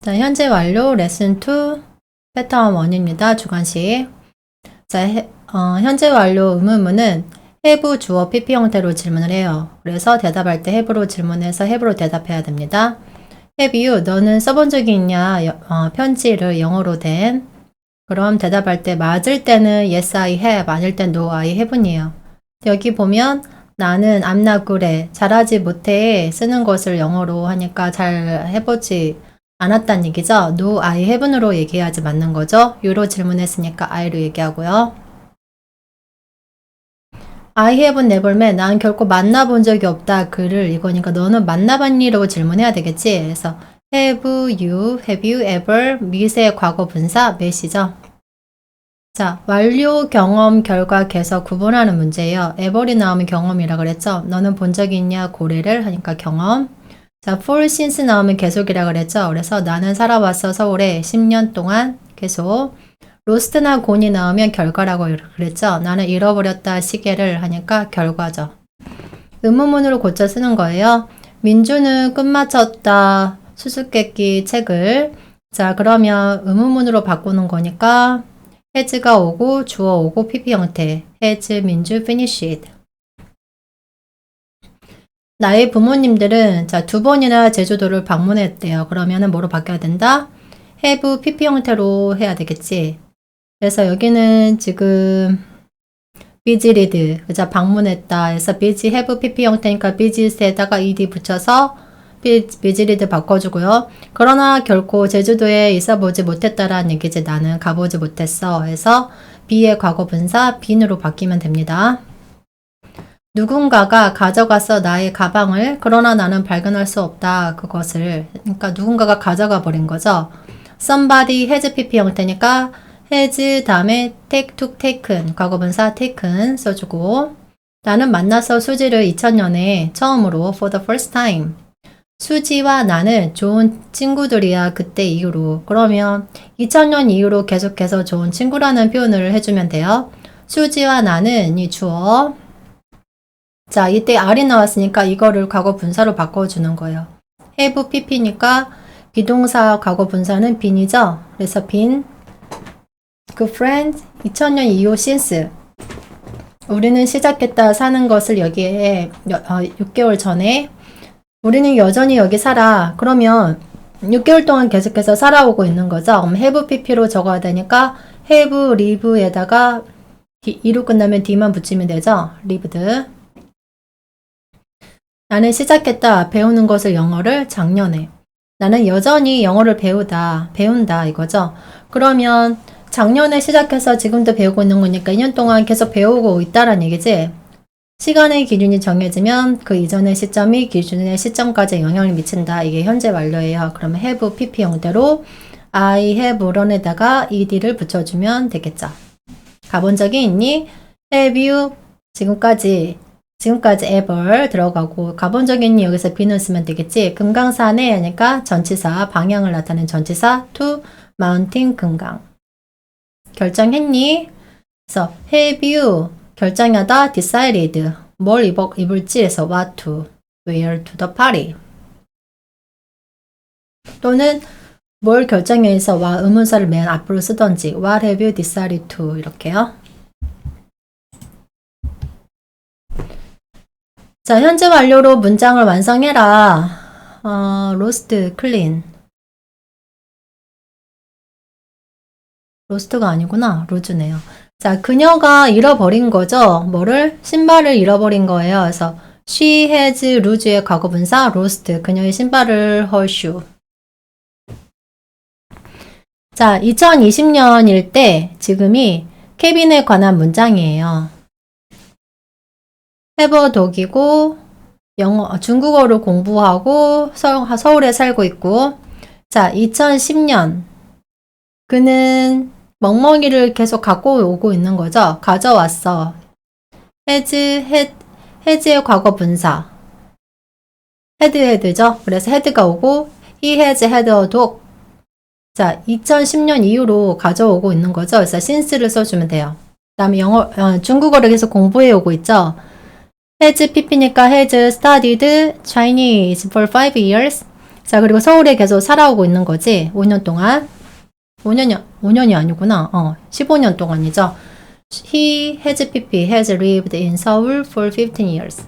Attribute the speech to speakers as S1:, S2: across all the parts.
S1: 자, 현재 완료 레슨 2 패턴 1입니다. 주관식. 자, 현재 완료 의문문은 have 주어 PP 형태로 질문을 해요. 그래서 대답할 때 have로 질문해서 have로 대답해야 됩니다. have you, 너는 써본 적이 있냐? 편지를 영어로 된. 그럼 대답할 때 맞을 때는 yes I have, 아닐 땐 no I have이에요. 여기 보면 나는 I'm not good at, 잘하지 못해 쓰는 것을 영어로 하니까 잘 해보지 않았단 얘기죠. No, I haven'으로 얘기해야지 맞는 거죠. you로 질문했으니까 I로 얘기하고요. I haven't never met, 난 결코 만나본 적이 없다. 그를 이거니까 너는 만나봤니?라고 질문해야 되겠지. 그래서 have you ever, met의 과거 분사 met이죠. 자, 완료, 경험, 결과, 개서 구분하는 문제예요. ever이 나오면 경험이라 그랬죠. 너는 본 적이 있냐? 고래를 하니까 경험. 자, for since 나오면 계속이라 그랬죠. 그래서 나는 살아왔어 서울에 10년 동안 계속. lost나 gone이 나오면 결과라고 그랬죠. 나는 잃어버렸다 시계를 하니까 결과죠. 의문문으로 고쳐 쓰는 거예요. 민주는 끝마쳤다 수수께끼 책을. 자, 그러면 의문문으로 바꾸는 거니까 has가 오고 주어 오고 PP 형태. has 민주 finished. 나의 부모님들은 자, 2번이나 제주도를 방문했대요. 그러면은 뭐로 바뀌어야 된다? have PP 형태로 해야 되겠지. 그래서 여기는 지금 visited, 그죠? 방문했다. 그래서 visit have PP 형태니까 visit에다가 ed 붙여서 visited 바꿔주고요. 그러나 결코 제주도에 있어보지 못했다라는 얘기지. 나는 가보지 못했어. 해서 be의 과거 분사 been으로 바뀌면 됩니다. 누군가가 가져갔어 나의 가방을. 그러나 나는 발견할 수 없다. 그것을. 그러니까 누군가가 가져가 버린 거죠. somebody has PP 형태니까 has 다음에 take, took, taken. 과거분사 taken 써주고. 나는 만나서 수지를 2000년에 처음으로 for the first time. 수지와 나는 좋은 친구들이야. 그때 이후로. 그러면 2000년 이후로 계속해서 좋은 친구라는 표현을 해주면 돼요. 수지와 나는 이 주어. 자, 이때 R이 나왔으니까 이거를 과거 분사로 바꿔주는 거예요. have pp니까 비동사 과거 분사는 been이죠. 그래서 been 그 friend 2000년 이후 since 우리는 시작했다 사는 것을 여기에 6개월 전에 우리는 여전히 여기 살아. 그러면 6개월 동안 계속해서 살아오고 있는 거죠. 그럼 have pp로 적어야 되니까 have live에다가 E로 끝나면 D만 붙이면 되죠. lived. 나는 시작했다. 배우는 것을 영어를 작년에. 나는 여전히 영어를 배운다 이거죠. 그러면 작년에 시작해서 지금도 배우고 있는 거니까 2년 동안 계속 배우고 있다라는 얘기지. 시간의 기준이 정해지면 그 이전의 시점이 기준의 시점까지 영향을 미친다. 이게 현재 완료예요. 그러면 have pp 형태로 I have run에다가 ed를 붙여주면 되겠죠. 가본 적이 있니? have you 지금까지 ever 들어가고 가본 적이 있니? 여기서 be는 쓰면 되겠지. 금강산에 하니까 전치사 방향을 나타내는 전치사 to mountain 금강. 결정했니? 그래서 have you 결정하다 decided 뭘 입을지 해서 what to wear to the party. 또는 뭘 결정해서 와 의문사를 맨 앞으로 쓰던지 what have you decided to 이렇게요. 자, 현재 완료로 문장을 완성해라. lost, clean. 로스트가 아니구나. 루즈네요. 자, 그녀가 잃어버린 거죠. 뭐를? 신발을 잃어버린 거예요. 그래서 she has lose의 과거분사 lost. 그녀의 신발을 her shoe. 자, 2020년일 때 지금이 케빈에 관한 문장이에요. have 독이고 중국어를 공부하고 서울에 살고 있고. 자, 2010년 그는 멍멍이를 계속 갖고 오고 있는 거죠. 가져왔어. has의 과거 분사. had죠. 그래서 had가 오고 he has had a dog. 자, 2010년 이후로 가져오고 있는 거죠. 그래서 since를 써주면 돼요. 그 다음에 중국어를 계속 공부해 오고 있죠. has pp니까 has studied Chinese for 5 years. 자, 그리고 서울에 계속 살아오고 있는 거지. 5년 동안. 5년이 아니구나. 15년 동안이죠. He has lived in Seoul for 15 years.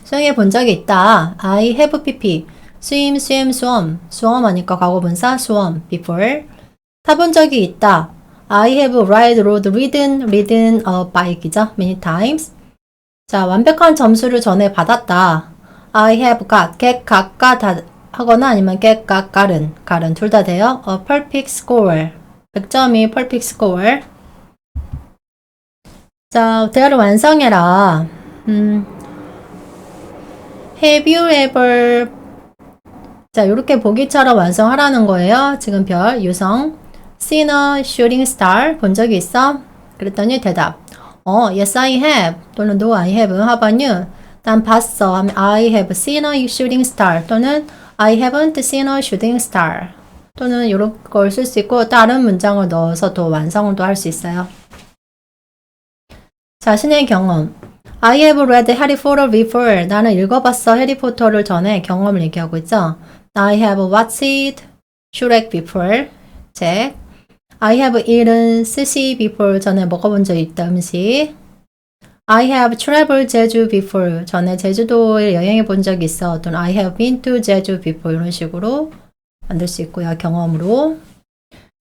S1: 수영해 본 적이 있다. I have pp. swim. 수험하니까 과거분사 swum before. 타본 적이 있다. I have ridden a bike이죠. many times. 자, 완벽한 점수를 전에 받았다. I have get 다 하거나 아니면 get gotten 둘 다 돼요. A perfect score. 100점이 perfect score. 자, 대화를 완성해라. Have you ever 자, 이렇게 보기처럼 완성하라는 거예요. 지금 별, 유성. Seen a shooting star? 본 적이 있어? 그랬더니 대답. Yes I have. 또는 No I have. How about you? 난 봤어. 하면 I have seen a shooting star. 또는 I haven't seen a shooting star. 또는 이런 걸 쓸 수 있고 다른 문장을 넣어서 또 완성을 또 할 수 있어요. 자신의 경험. I have read Harry Potter before. 나는 읽어봤어. 해리포터를 전에 경험을 얘기하고 있죠. I have watched Shrek before. 책. I have eaten sushi before. 전에 먹어본 적 있다. 음식. I have traveled 제주 before. 전에 제주도에 여행해 본 적이 있어. 또는 I have been to 제주 before. 이런 식으로 만들 수 있고요. 경험으로.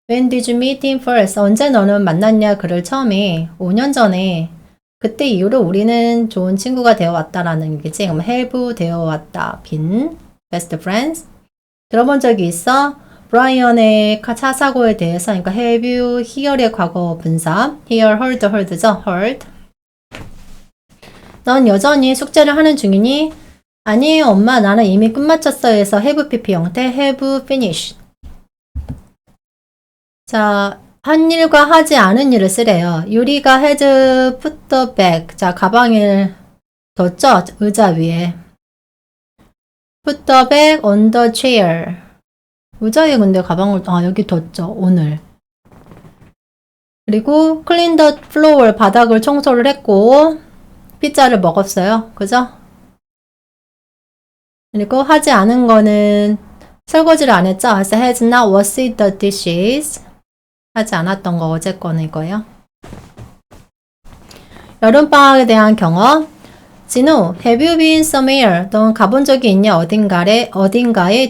S1: When did you meet him first? 언제 너는 만났냐? 그를 처음에 5년 전에. 그때 이후로 우리는 좋은 친구가 되어 왔다라는 얘기지. 그럼 have 되어 왔다. been best friends. 들어본 적이 있어? 브라이언의 차 사고에 대해서. 그러니까 have you hear의 과거 분사. hear, heard죠. heard. 넌 여전히 숙제를 하는 중이니? 아니에요, 엄마. 나는 이미 끝마쳤어요. 해서 have pp 형태 have finished. 자, 한 일과 하지 않은 일을 쓰래요. 유리가 has put the bag. 자, 가방을 뒀죠? 의자 위에. put the bag on the chair. 의자에 근데 가방을, 여기 뒀죠. 오늘. 그리고 clean the floor. 바닥을 청소를 했고, 피자를 먹었어요. 그죠? 그리고 하지 않은 거는 설거지를 안 했죠? 그래서 has not washed the dishes. 하지 않았던 거 어제 거는 이거예요. 여름방학에 대한 경험. 진우, have you been somewhere? 넌 가본 적이 있냐? 어딘가에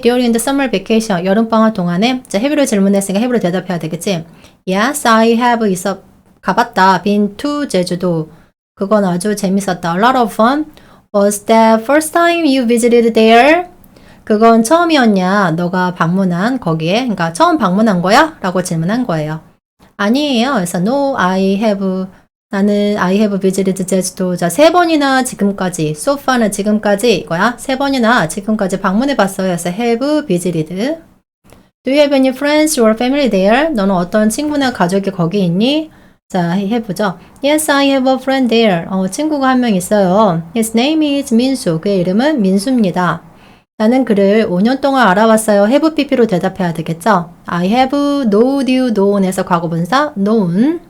S1: during the summer vacation. 여름방학 동안에. 자, have를 질문했으니까 have로 대답해야 되겠지? Yes, I have 가봤다. been to 제주도. 그건 아주 재밌었다. A lot of fun. Was that first time you visited there? 그건 처음이었냐? 너가 방문한 거기에. 그러니까 처음 방문한 거야? 라고 질문한 거예요. 아니에요. 그래서 no, 나는 I have visited 제주도. 자, 3번이나 지금까지. so far는 지금까지 이거야. 3번이나 지금까지 방문해 봤어요. 그래서 have visited. Do you have any friends or family there? 너는 어떤 친구나 가족이 거기 있니? 자, 해보죠. Yes, I have a friend there. 친구가 한 명 있어요. His name is 민수. 그의 이름은 민수입니다. 나는 그를 5년 동안 알아왔어요. have pp로 대답해야 되겠죠? I have known에서 과거분사 known.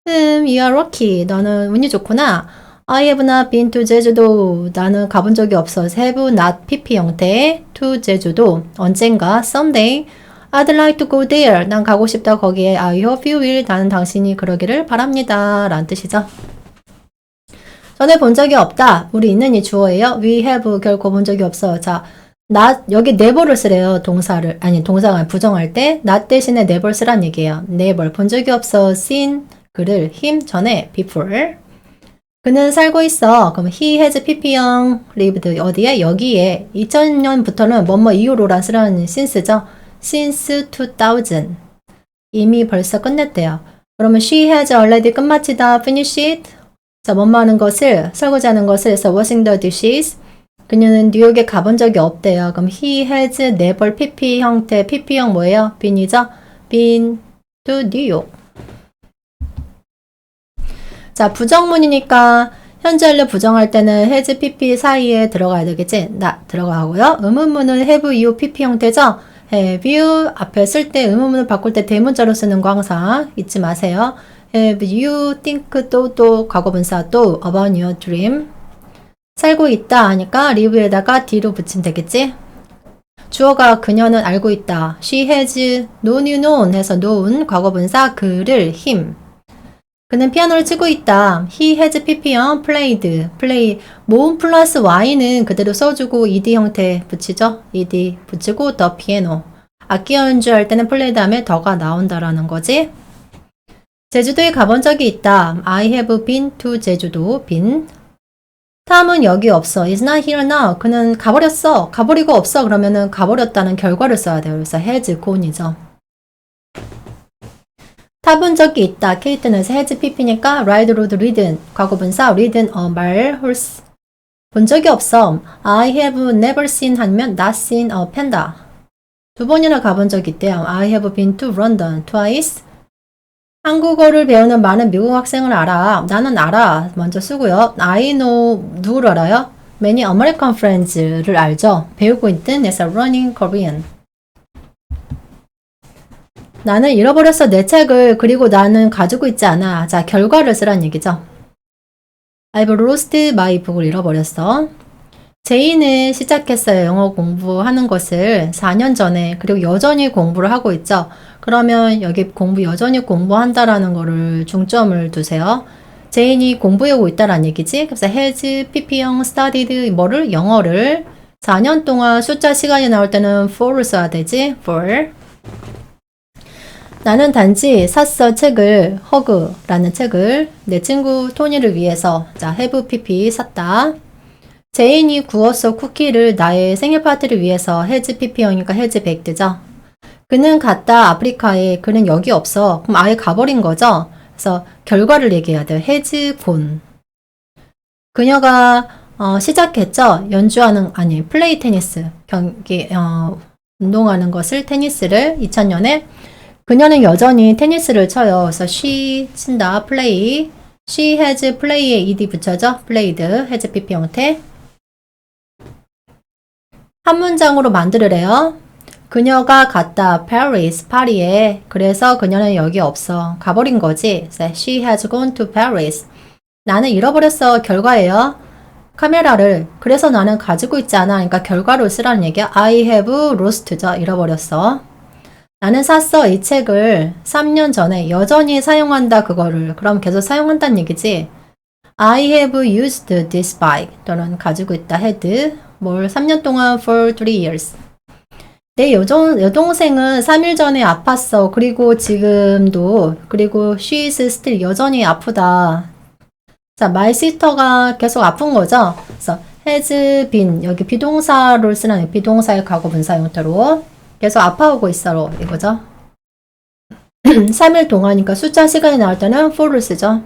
S1: you are lucky. 너는 운이 좋구나. I have not been to 제주도. 나는 가본 적이 없어. have not pp 형태 to 제주도. 언젠가 someday. I'd like to go there. 난 가고 싶다 거기에. I hope you will. 나는 당신이 그러기를 바랍니다. 라는 뜻이죠. 전에 본 적이 없다. 우리 있는 이 주어예요. We have 결코 본 적이 없어. 자, not 여기 never를 쓰래요. 동사가 부정할 때 not 대신에 never 쓰란 얘기예요. never 본 적이 없어. seen 그를 him 전에 before. 그는 살고 있어. 그럼 he has pp형 lived 어디에? 여기에. 2000년부터는 뭐뭐 이후로란 쓰라는 since죠. since 2000. 이미 벌써 끝냈대요. 그러면 she has already 끝마치다. finish it. 자, 뭐뭐 하는 것을, 설거지하는 것을 해서 washing the dishes. 그녀는 뉴욕에 가본 적이 없대요. 그럼 he has never pp 형태. pp형 뭐예요? been이죠? been to New York. 자, 부정문이니까 현재 완료 부정할 때는 has pp 사이에 들어가야 되겠지? not 들어가고요. 의문문은 have you pp 형태죠? have you 앞에 쓸 때 의문문을 바꿀 때 대문자로 쓰는 거 항상 잊지 마세요. Have you think 또 과거분사 또 about your dream. 살고 있다 하니까 live에다가 d로 붙이면 되겠지? 주어가 그녀는 알고 있다. She has known 해서 known 과거분사 그를 him. 그는 피아노를 치고 있다. He has play 모음 플러스 y는 그대로 써주고 ed 형태 붙이죠. ed 붙이고 the piano. 악기 연주할 때는 play 다음에 더가 나온다라는 거지. 제주도에 가본 적이 있다. I have been to 제주도. been. 탐은 여기 없어. is not here now. 그는 가버렸어. 가버리고 없어. 그러면은 가버렸다는 결과를 써야 돼요. 그래서 has gone이죠. 타본 적이 있다. 케이트는 has pp니까 ride road ridden. 과거분사 ridden 말 horse. 본 적이 없어. I have never seen 하면 not seen a panda. 2번이나 가본 적이 있대요. I have been to London twice. 한국어를 배우는 많은 미국 학생을 알아. 나는 알아. 먼저 쓰고요. I know 누구를 알아요? Many American friends를 알죠. 배우고 있든 그래서 learning Korean. 나는 잃어버렸어 내 책을. 그리고 나는 가지고 있지 않아. 자, 결과를 쓰란 얘기죠. I've lost my book을 잃어버렸어. 제이는 시작했어요. 영어 공부하는 것을 4년 전에. 그리고 여전히 공부를 하고 있죠. 그러면 여기 여전히 공부한다라는 거를 중점을 두세요. 제인이 공부해오고 있다라는 얘기지. 그래서 has pp형 studied 뭐를? 영어를 4년 동안 숫자 시간이 나올 때는 for를 써야 되지. for. 나는 단지 샀어 책을 허그라는 책을 내 친구 토니를 위해서. 자, have pp 샀다. 제인이 구웠어 쿠키를 나의 생일 파티를 위해서. has pp형이니까 has baked죠. 그는 갔다 아프리카에. 그는 여기 없어. 그럼 아예 가버린 거죠. 그래서 결과를 얘기해야 돼요. has gone. 그녀가 시작했죠. 플레이 테니스 경기 운동하는 것을 테니스를 2000년에. 그녀는 여전히 테니스를 쳐요. 그래서 she 친다. play. she has play에 ed 붙여져. played. has pp 형태. 한 문장으로 만들으래요. 그녀가 갔다 Paris, 파리에. 그래서 그녀는 여기 없어. 가버린 거지. She has gone to Paris. 나는 잃어버렸어. 결과예요. 카메라를. 그래서 나는 가지고 있지 않아. 그러니까 결과로 쓰라는 얘기야. I have lost죠. 잃어버렸어. 나는 샀어. 이 책을 3년 전에. 여전히 사용한다. 그거를. 그럼 계속 사용한다는 얘기지. I have used this bike. 또는 가지고 있다. had. 뭘 3년 동안 for 3 years. 내 여동생은 3일 전에 아팠어. 그리고 지금도. 그리고 she is still 여전히 아프다. 자, my sister가 계속 아픈 거죠. 그래서 has been 여기 비동사를 쓰는 비동사의 과거 분사 형태로 계속 아파오고 있어로 이거죠. 3일 동안이니까 숫자 시간이 나올 때는 for를 쓰죠.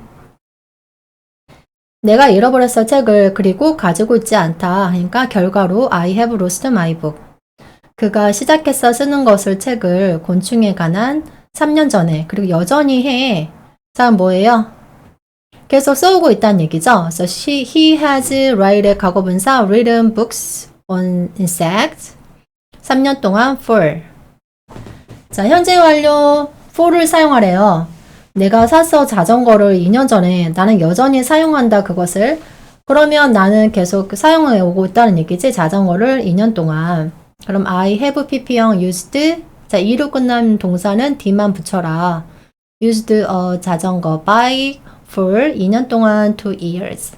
S1: 내가 잃어버렸어 책을. 그리고 가지고 있지 않다. 그러니까 결과로 I have lost my book. 그가 시작했어 쓰는 것을 책을 곤충에 관한 3년 전에. 그리고 여전히 해. 자, 뭐예요? 계속 써오고 있다는 얘기죠. 그래서 he has write의 과거분사 written books on insects. 3년 동안 for. 자, 현재 완료 for를 사용하래요. 내가 샀어 자전거를 2년 전에. 나는 여전히 사용한다 그것을. 그러면 나는 계속 사용해 오고 있다는 얘기지. 자전거를 2년 동안. 그럼 I have pp형 used. 자, e로 끝난 동사는 d만 붙여라. used a 자전거 bike for 2년 동안 2 years.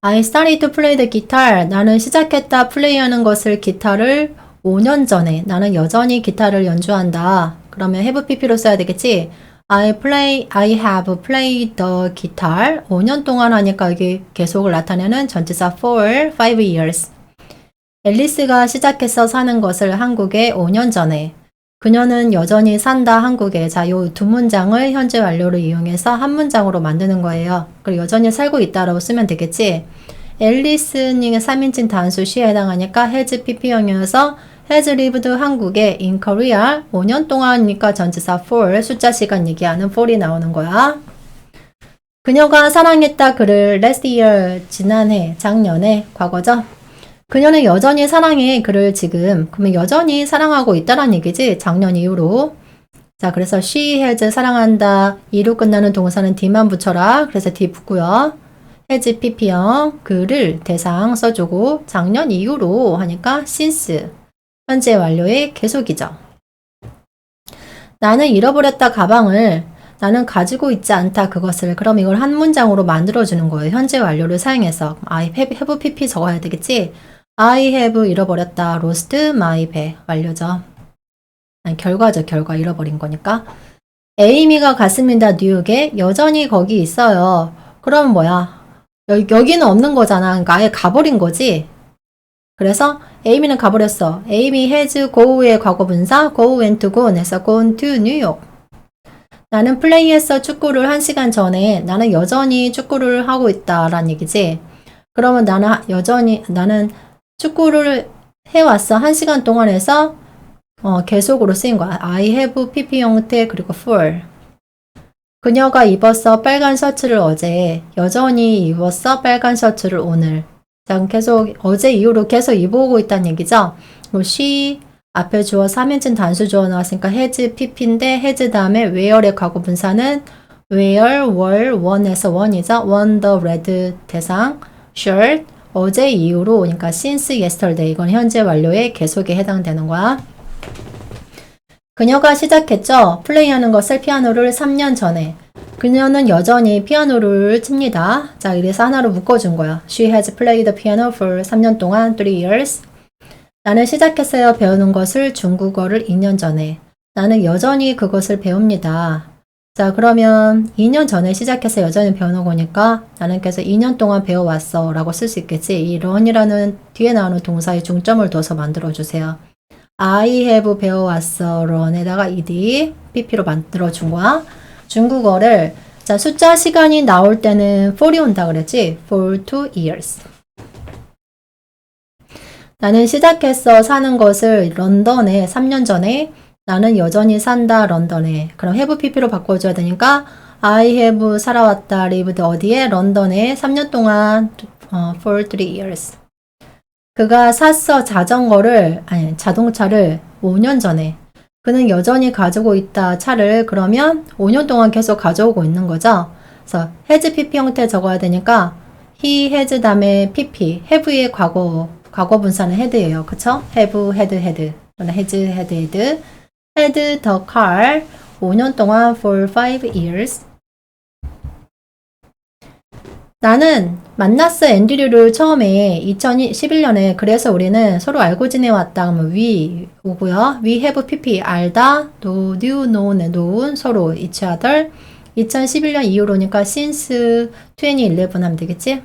S1: I started to play the guitar. 나는 시작했다 플레이하는 것을 기타를 5년 전에. 나는 여전히 기타를 연주한다. 그러면 have pp로 써야 되겠지. I have played the guitar. 5년 동안 하니까 여기 계속을 나타내는 전치사 for 5 years. 앨리스가 시작해서 사는 것을 한국에 5년 전에. 그녀는 여전히 산다 한국에. 자, 요 두 문장을 현재 완료를 이용해서 한 문장으로 만드는 거예요. 그리고 여전히 살고 있다라고 쓰면 되겠지. 앨리스는 3인칭 단수 시에 해당하니까 has pp형이어서 has lived 한국에 in Korea 5년 동안이니까 전치사 for 숫자 시간 얘기하는 for이 나오는 거야. 그녀가 사랑했다 그를 last year 지난해 작년에 과거죠. 그녀는 여전히 사랑해 그를 지금. 그러면 여전히 사랑하고 있다란 얘기지. 작년 이후로. 자, 그래서 she has 사랑한다. 이로 끝나는 동사는 d만 붙여라. 그래서 d 붙고요. has pp형 그를 대상 써주고 작년 이후로 하니까 since 현재 완료의 계속이죠. 나는 잃어버렸다 가방을 나는 가지고 있지 않다 그것을 그럼 이걸 한 문장으로 만들어주는 거예요. 현재 완료를 사용해서 I have pp 적어야 되겠지? I have 잃어버렸다 lost my bag 완료죠. 아니, 결과죠. 결과 잃어버린 거니까. 에이미가 갔습니다. 뉴욕에 여전히 거기 있어요. 그럼 뭐야? 여기는 없는 거잖아. 그러니까 아예 가버린 거지. 그래서 에이미는 가버렸어. 에이미 has go의 과거분사 go went gone 해서 gone to New York. 나는 플레이했어 축구를 1시간 전에. 나는 여전히 축구를 하고 있다 라는 얘기지. 그러면 나는 축구를 해왔어. 1시간 동안 해서 계속으로 쓰인 거야. I have pp 형태 그리고 for. 그녀가 입었어 빨간 셔츠를 어제. 여전히 입었어 빨간 셔츠를 오늘. 자, 계속 어제 이후로 계속 입어오고 있다는 얘기죠. she 앞에 주어 3인칭 단수 주어 나왔으니까 has pp인데 has 다음에 wear의 과거 분사는 wear, wore, one에서 one이죠. one the red 대상 shirt 어제 이후로 그러니까 since yesterday 이건 현재 완료의 계속에 해당되는 거야. 그녀가 시작했죠. 플레이하는 것을 피아노를 3년 전에. 그녀는 여전히 피아노를 칩니다. 자, 이래서 하나로 묶어준 거야. She has played the piano for 3년 동안, 3 years. 나는 시작했어요. 배우는 것을 중국어를 2년 전에. 나는 여전히 그것을 배웁니다. 자, 그러면 2년 전에 시작해서 여전히 배우는 거니까 나는 계속 2년 동안 배워왔어 라고 쓸 수 있겠지. 이 run이라는 뒤에 나오는 동사에 중점을 둬서 만들어주세요. I have 배워왔어. run에다가 ed, pp로 만들어준 거야. 중국어를 자 숫자 시간이 나올 때는 for이 온다 그랬지? for 2 years. 나는 시작했어 사는 것을 런던에 3년 전에. 나는 여전히 산다 런던에. 그럼 have pp로 바꿔줘야 되니까 I have 살아왔다 lived 어디에? 런던에 3년 동안 for 3 years. 그가 샀어 자동차를 5년 전에. 그는 여전히 가지고 있다 차를. 그러면 5년 동안 계속 가져오고 있는 거죠. 그래서 has pp 형태 적어야 되니까 he has 다음에 pp have의 과거 분사는 had예요. 그쵸? have, had 또는 has, had the car 5년 동안 for 5 years. 나는 만났어 앤드류를 처음에 2011년에. 그래서 우리는 서로 알고 지내왔다 그러면 we 오고요. we have pp 알다 knew, known 서로 each other. 2011년 이후로니까 since 2011 하면 되겠지.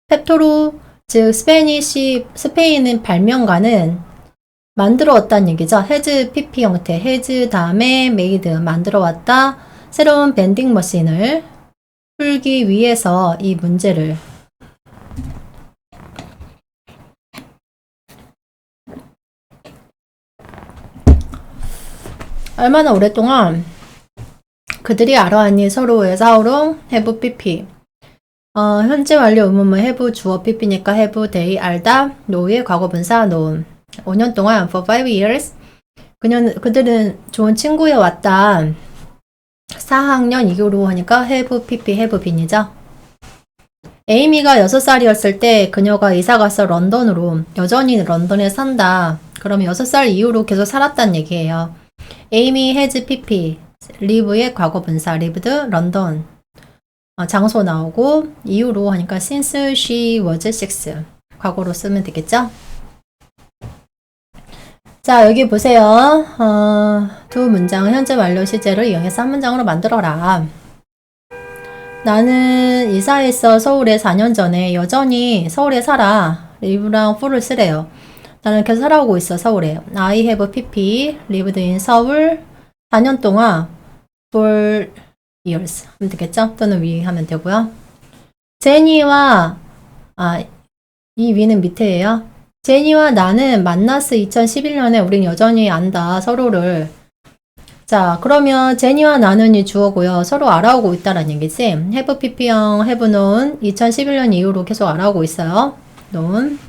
S1: 펩토로 즉 스페인은 발명가는 만들어 왔다는 얘기죠. has pp 형태 has 다음에 made 만들어 왔다. 새로운 밴딩 머신을 풀기 위해서 이 문제를 얼마나 오랫동안 그들이 알아왔니? 서로의 싸우로 have pp 현재 완료 의문문 have 주어 pp니까 have they 알다 know의 과거분사 known 5년 동안 for 5 years 그들은 좋은 친구에 왔다. 4학년 이후로 하니까 have pp have been이죠. 에이미가 6살이었을 때 그녀가 이사가서 런던으로. 여전히 런던에 산다. 그럼 6살 이후로 계속 살았다는 얘기예요. 에이미 has pp live의 과거분사 lived 런던 장소 나오고 이후로 하니까 since she was 6 과거로 쓰면 되겠죠. 자, 여기 보세요. 두 문장은 현재 완료 시제를 이용해서 한 문장으로 만들어라. 나는 이사했어 서울에 4년 전에. 여전히 서울에 살아. live랑 for를 쓰래요. 나는 계속 살아오고 있어 서울에. I have pp lived in 서울 4년 동안 for years 하면 되겠죠? 또는 we 하면 되고요. 제니와 이 위는 밑에예요. 제니와 나는 만났어 2011년에. 우린 여전히 안다 서로를. 자, 그러면 제니와 나는 이 주어고요. 서로 알아오고 있다는 얘기지. have pp형 have known 2011년 이후로 계속 알아오고 있어요. known.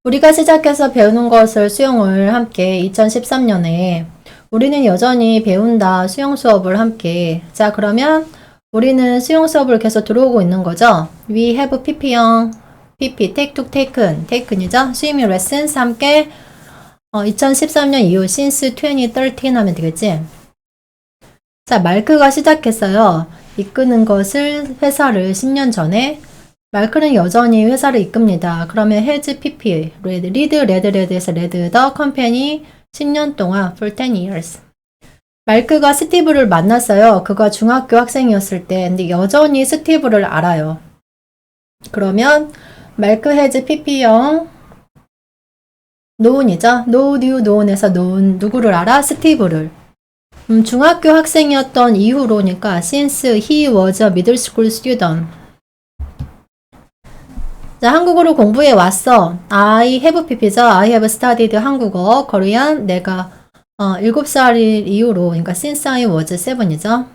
S1: 우리가 시작해서 배우는 것을 수영을 함께 2013년에. 우리는 여전히 배운다 수영 수업을 함께. 자, 그러면 우리는 수용 수업을 계속 들어오고 있는 거죠. We have PP형, PP, take to taken, taken이죠. 스위밍 레슨스 함께 2013년 이후 since 2013 하면 되겠지. 자, 마크가 시작했어요. 이끄는 것을 회사를 10년 전에. 마크는 여전히 회사를 이끕니다. 그러면 has PP, 레드에서 레드, 더 컴퍼니 10년 동안 for 10 years. 마크가 스티브를 만났어요. 그가 중학교 학생이었을 때. 근데 여전히 스티브를 알아요. 그러면 마크 has PP형 known이죠. known에서 known 누구를 알아? 스티브를. 중학교 학생이었던 이후로니까 since he was a middle school student. 자, 한국어로 공부해 왔어. I have PP죠. I have studied 한국어, Korean. 내가 7살 이후로, 그러니까 since I was 7이죠.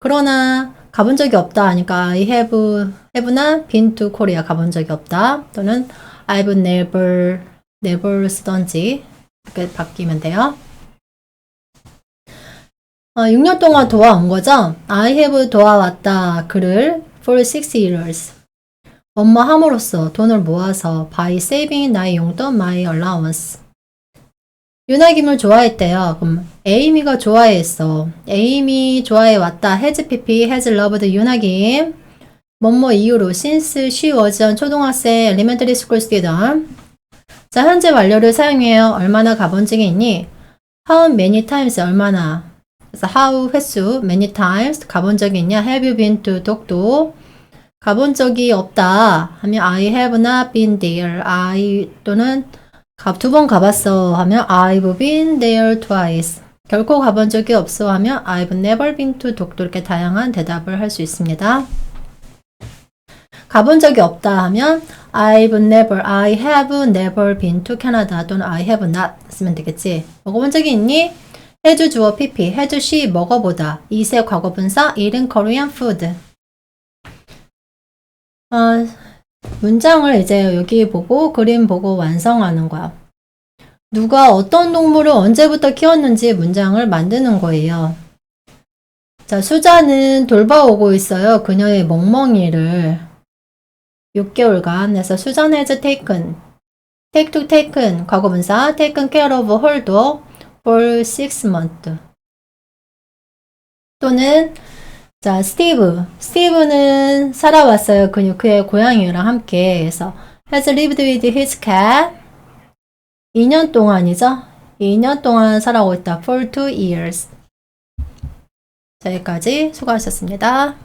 S1: 그러나 가본 적이 없다 하니까 I have나 been to Korea 가본 적이 없다. 또는 I've never 쓰던지 이렇게 바뀌면 돼요. 6년 동안 도와온 거죠. I have 도와왔다. 그를 for 6 years. 뭐뭐 함으로써 돈을 모아서 by saving 나의 용돈 my allowance. 윤학임을 좋아했대요. 그럼 에이미가 좋아했어. 에이미 좋아해왔다. has pp has loved 윤학임. 뭐뭐 이후로 since she was a 초등학생 elementary school student. 자, 현재 완료를 사용해요. 얼마나 가본 적이 있니? How many times 얼마나. 그래서 how 횟수 many times 가본 적이 있냐? Have you been to 독도? 가본 적이 없다 하면 I have not been there. 또는 2번 가봤어 하면 I've been there twice. 결코 가본 적이 없어 하면 I've never been to 독도. 이렇게 다양한 대답을 할 수 있습니다. 가본 적이 없다 하면 I have never been to Canada 또는 I have not 쓰면 되겠지. 먹어본 적이 있니? has 주어 pp, has she 먹어보다. 이세 과거분사, eaten Korean food. 문장을 이제 여기 보고 그림 보고 완성하는 거야. 누가 어떤 동물을 언제부터 키웠는지 문장을 만드는 거예요. 자, 수자는 돌봐오고 있어요. 그녀의 멍멍이를 6개월간. 그래서 수잔 has taken, take to taken, 과거분사, taken care of her dog for 6 months. 또는 자, 스티브는 살아왔어요. 그의 고양이랑 함께. 그래서 has lived with his cat 2년 동안이죠. 2년 동안 살아오고 있다. for 2 years. 자, 여기까지 수고하셨습니다.